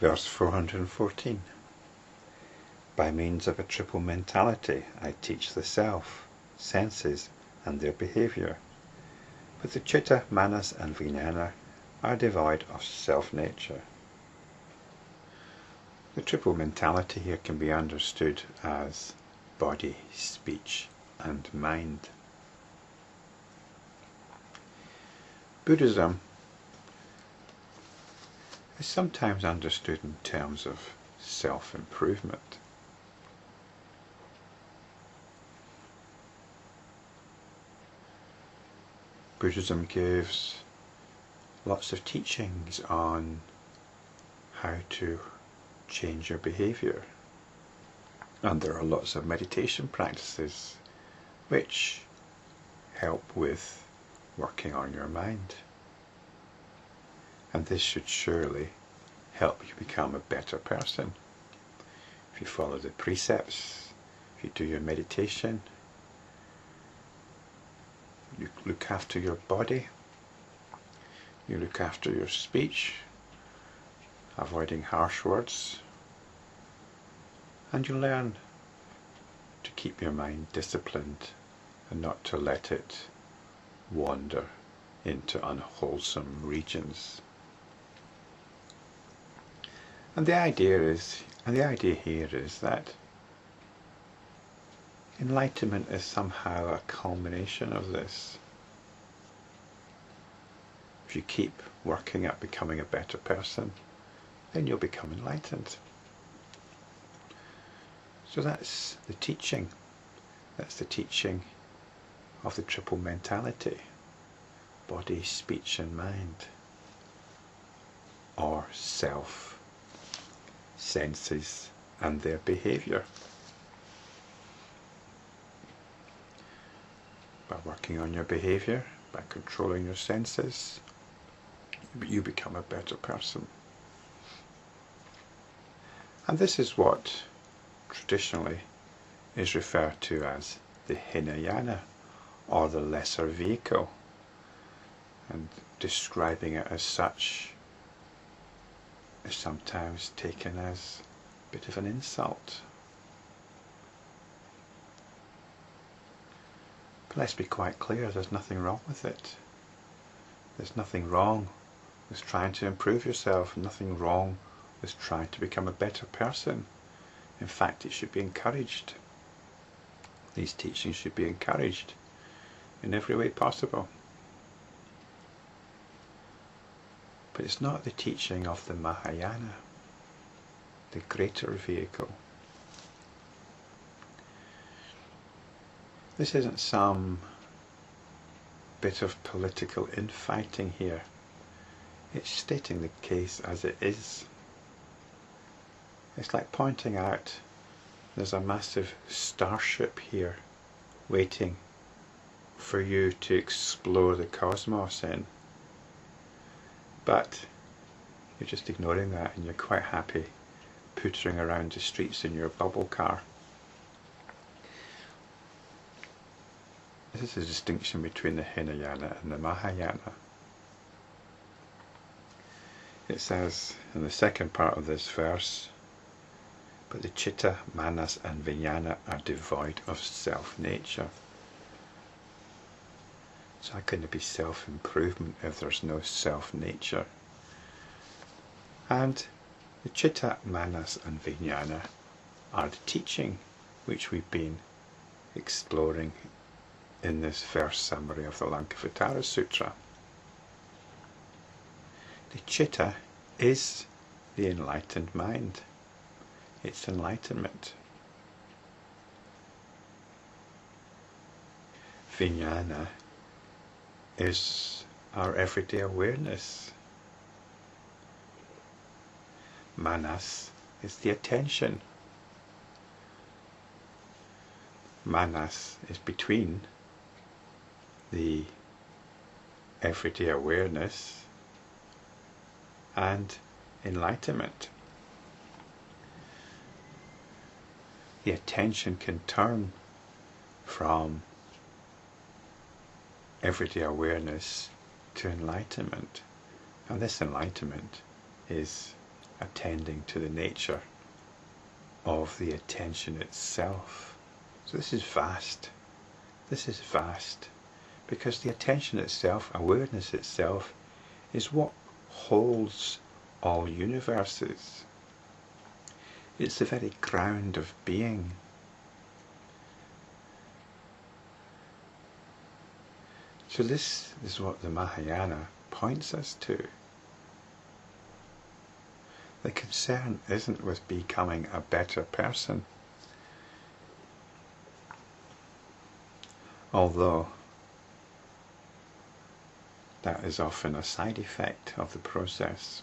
Verse 414. By means of a triple mentality, I teach the self, senses, and their behaviour. But the Citta, Manas, and Vijnana are devoid of self-nature. The triple mentality here can be understood as body, speech, and mind. Buddhism is sometimes understood in terms of self-improvement. Buddhism gives lots of teachings on how to change your behaviour, and there are lots of meditation practices which help with working on your mind, and this should surely help you become a better person. If you follow the precepts, if you do your meditation, you look after your body, you look after your speech, avoiding harsh words, and you learn to keep your mind disciplined and not to let it wander into unwholesome regions. And the idea here is that enlightenment is somehow a culmination of this. If you keep working at becoming a better person, then you'll become enlightened. So that's the teaching. That's the teaching of the triple mentality: body, speech, and mind, or self, senses, and their behaviour. By working on your behaviour, by controlling your senses, you become a better person. And this is what traditionally is referred to as the Hinayana, or the lesser vehicle, and describing it as such is sometimes taken as a bit of an insult. But let's be quite clear, there's nothing wrong with it. There's nothing wrong with trying to improve yourself, nothing wrong with trying to become a better person. In fact, it should be encouraged. These teachings should be encouraged in every way possible. But it's not the teaching of the Mahayana, the greater vehicle. This isn't some bit of political infighting here. It's stating the case as it is. It's like pointing out there's a massive starship here waiting for you to explore the cosmos in. But you're just ignoring that and you're quite happy pootering around the streets in your bubble car. This is the distinction between the Hinayana and the Mahayana. It says in the second part of this verse, but the Citta, Manas and Vijnana are devoid of self-nature. So how can there be self-improvement if there's no self-nature? And the Citta, Manas and Vijnana are the teaching which we've been exploring in this verse summary of the Lankavatara Sutra. The Citta is the enlightened mind. It's enlightenment. Vijnana is our everyday awareness. Manas is the attention. Manas is between the everyday awareness and enlightenment. The attention can turn from everyday awareness to enlightenment, and this enlightenment is attending to the nature of the attention itself. So this is vast. This is vast, because the attention itself, awareness itself, is what holds all universes. It's the very ground of being. So this is what the Mahayana points us to. The concern isn't with becoming a better person, although that is often a side effect of the process.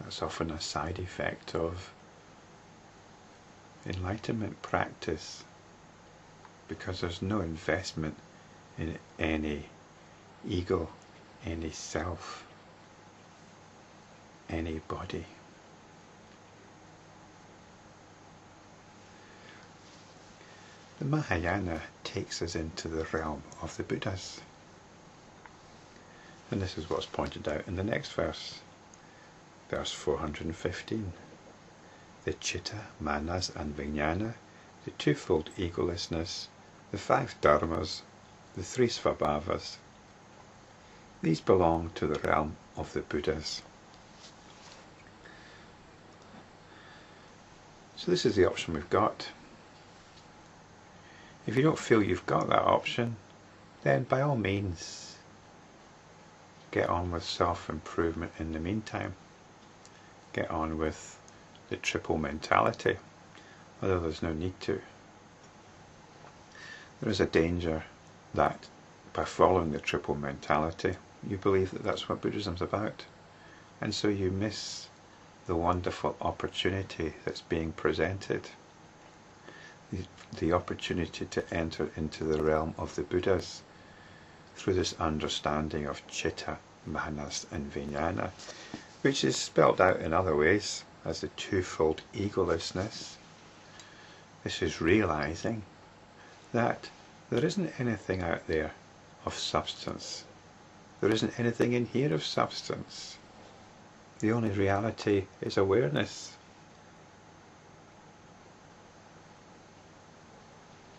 That's often a side effect of enlightenment practice, because there's no investment in any ego, any self, any body. The Mahayana takes us into the realm of the Buddhas. And this is what's pointed out in the next verse, verse 415. The Citta, Manas and Vijnana, the twofold egolessness, the 5 Dharmas, the 3 Svabhavas, these belong to the realm of the Buddhas. So this is the option we've got. If you don't feel you've got that option, then by all means get on with self-improvement in the meantime. Get on with the triple mentality, although there's no need to. There is a danger that by following the triple mentality, you believe that that's what Buddhism's about, and so you miss the wonderful opportunity that's being presented. The opportunity to enter into the realm of the Buddhas through this understanding of Citta, Manas and Vijnana, which is spelled out in other ways as the twofold egolessness. This is realizing that there isn't anything out there of substance. There isn't anything in here of substance. The only reality is awareness.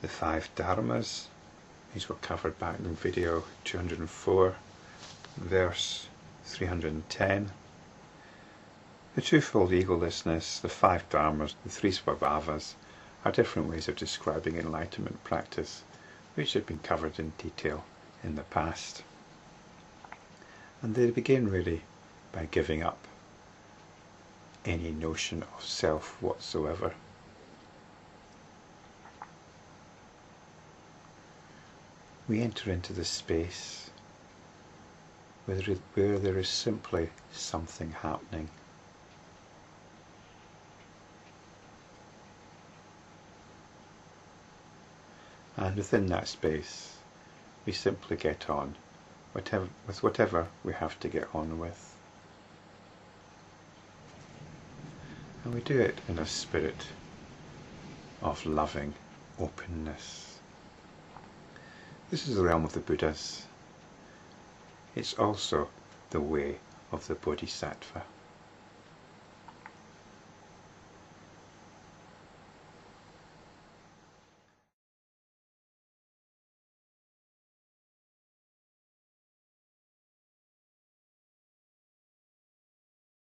The 5 Dharmas, these were covered back in video 204, verse 310. The twofold egolessness, the 5 Dharmas, the 3 Svabhavas are different ways of describing enlightenment practice, which have been covered in detail in the past. And they begin really by giving up any notion of self whatsoever. We enter into the space where there is simply something happening. And within that space, we simply get on with whatever we have to get on with. And we do it in a spirit of loving openness. This is the realm of the Buddhas. It's also the way of the Bodhisattva.